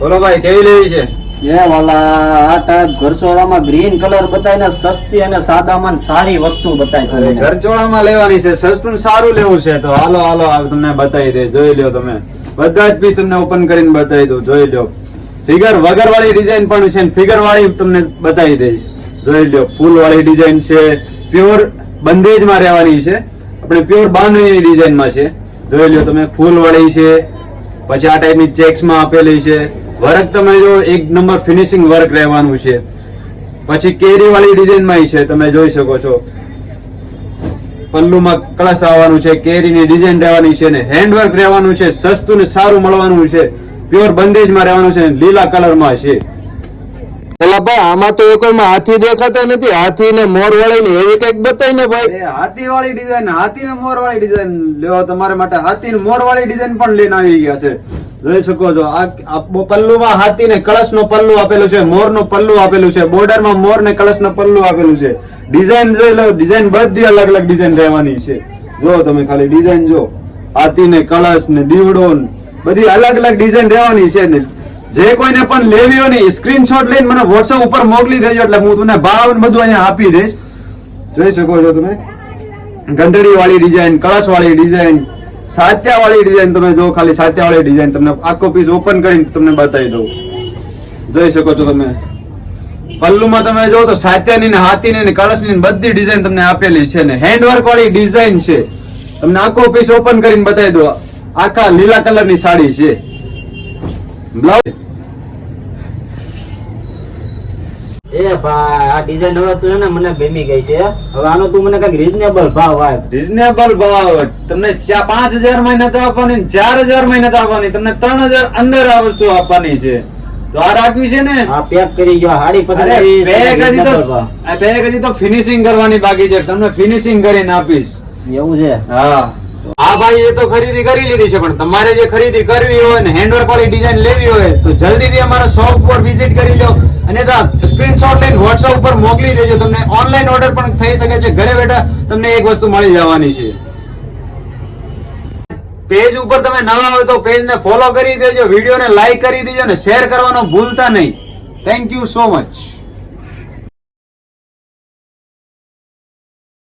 બોલો ભાઈ કેવી લેવી છે? એ વાલા આ ટાઈપ ઘરસોડામાં ગ્રીન કલર બતાવીને સસ્તી અને સાદામાં સારી વસ્તુ બતાવી. ઘરચોળામાં લેવાની છે, સસ્તું સારું લેવું છે તો હાલો હાલો તમને બતાવી દે, જોઈ લ્યો તમે. બધા જ પીસ તમને ઓપન કરીને બતાવી દઉં, જોઈ લ્યો. ફિગર વગર વાળી ડિઝાઇન પણ છે, ફિગર વાળી તમને બતાવી દઈશ. જોઈ લ્યો, ફૂલ વાળી ડિઝાઇન છે, પ્યોર બંધેજમાં રહેવાની છે, આપણે પ્યોર બાંધણીની ડિઝાઇનમાં છે. જોઈ લ્યો તમે, ફૂલ વાળી છે, પછી આ ટાઈપની ચેક્સમાં આપેલી છે. વર્ક તમે જો એક નંબર ફિનિશિંગ વર્ક રહેવાનું છે. પછી કેરી વાળી ડિઝાઇનમાં છે, તમે જોઈ શકો છો. પલ્લુમાં કળશ આવવાનું છે, કેરીની ડિઝાઇન રહેવાની છે ને હેન્ડવર્ક રહેવાનું છે. સસ્તું ને સારું મળવાનું છે, પ્યોર બંધેજમાં રહેવાનું છે, લીલા કલરમાં છે. પેલા ભાઈ આમાં તો એકોમાં હાથી દેખાતા નથી, હાથી ને મોર વાળી ને એવી કઈક બતાવી ને ભાઈ. હાથી વાળી ડિઝાઇન, હાથી ને મોર વાળી ડિઝાઇન લેવો તમારા માટે, હાથી ને મોર વાળી ડિઝાઇન પણ લઈને આવી ગયા છે. જોઈ શકો છો, આ પલ્લુમાં હાથી ને કળશ નો પલ્લુ આપેલું છે, મોર નું પલ્લુ આપેલું છે, બોર્ડર માં મોર ને કળશ નો પલ્લુ આપેલું છે. ડિઝાઇન જોઈ લો, ડિઝાઇન બધી અલગ અલગ ડિઝાઇન રહેવાની છે. જો તમે ખાલી ડિઝાઇન જો, હાથી ને કળશ ને દીવડો બધી અલગ અલગ ડિઝાઇન રહેવાની છે ને. જે કોઈને પણ લેવી હોય ને સ્ક્રીનશોટ લઈને મને વોટ્સએપ ઉપર મોકલી દેજો, એટલે હું તમને ભાવ ને બધું અહીંયા આપી દઈશ. જોઈ શકો છો તમે, ઘંટડી વાળી ડિઝાઇન, કળશ વાળી ડિઝાઇન, સાત્યા વાળી ડિઝાઇન. તમે જો ખાલી સાત્યા વાળી ડિઝાઇન તમને આખો પીસ ઓપન કરીને તમને બતાવી દઉં. જોઈ શકો છો તમે, પલ્લુમાં તમે જો તો સાત્યાની ને હાથીની ને કળશની બધી ડિઝાઇન તમને આપેલી છે ને હેન્ડવર્ક વાળી ડિઝાઇન છે. તમને આખો પીસ ઓપન કરીને બતાવી દો. આખા લીલા કલરની સાડી છે. બ્લાઉઝ એ ભાઈ આ ડિઝાઇન હવે તું ને મને ગમી ગઈ છે. હવે આનો તું મને કઈક રીઝનેબલ ભાવ આપ. રીઝનેબલ ભાવ તમને 5000 માં નથી આપવાની, 4000 માં નથી આપવાની, તમને 3000 અંદર આ વસ્તુ આપવાની છે. તો આ રાખવી છે ને, આ પેક કરી ગયો હાડી પસંદ. પેક હજી તો ફિનિશિંગ કરવાની બાકી છે, તમને ફિનિશિંગ કરીને આપીશ. એવું છે? હા હા ભાઈ, એ તો ખરીદી કરી લીધી છે, પણ તમારે જે ખરીદી કરવી હોય ને હેન્ડવર્ક વાળી ડિઝાઇન લેવી હોય તો જલ્દીથી અમારા શોપ પર વિઝિટ કરી લો, અને સ્ક્રીનશોટ લઈને વોટ્સએપ ઉપર મોકલી દેજો. તમને ઓનલાઈન ઓર્ડર પણ થઈ શકે છે, ઘરે બેઠા તમને એક વસ્તુ મળી જવાની છે. પેજ ઉપર તમે નવા હોય તો પેજ ને ફોલો કરી દેજો, વિડીયો ને લાઈક કરી દેજો ને શેર કરવાનું ભૂલતા નહીં. Thank you so much.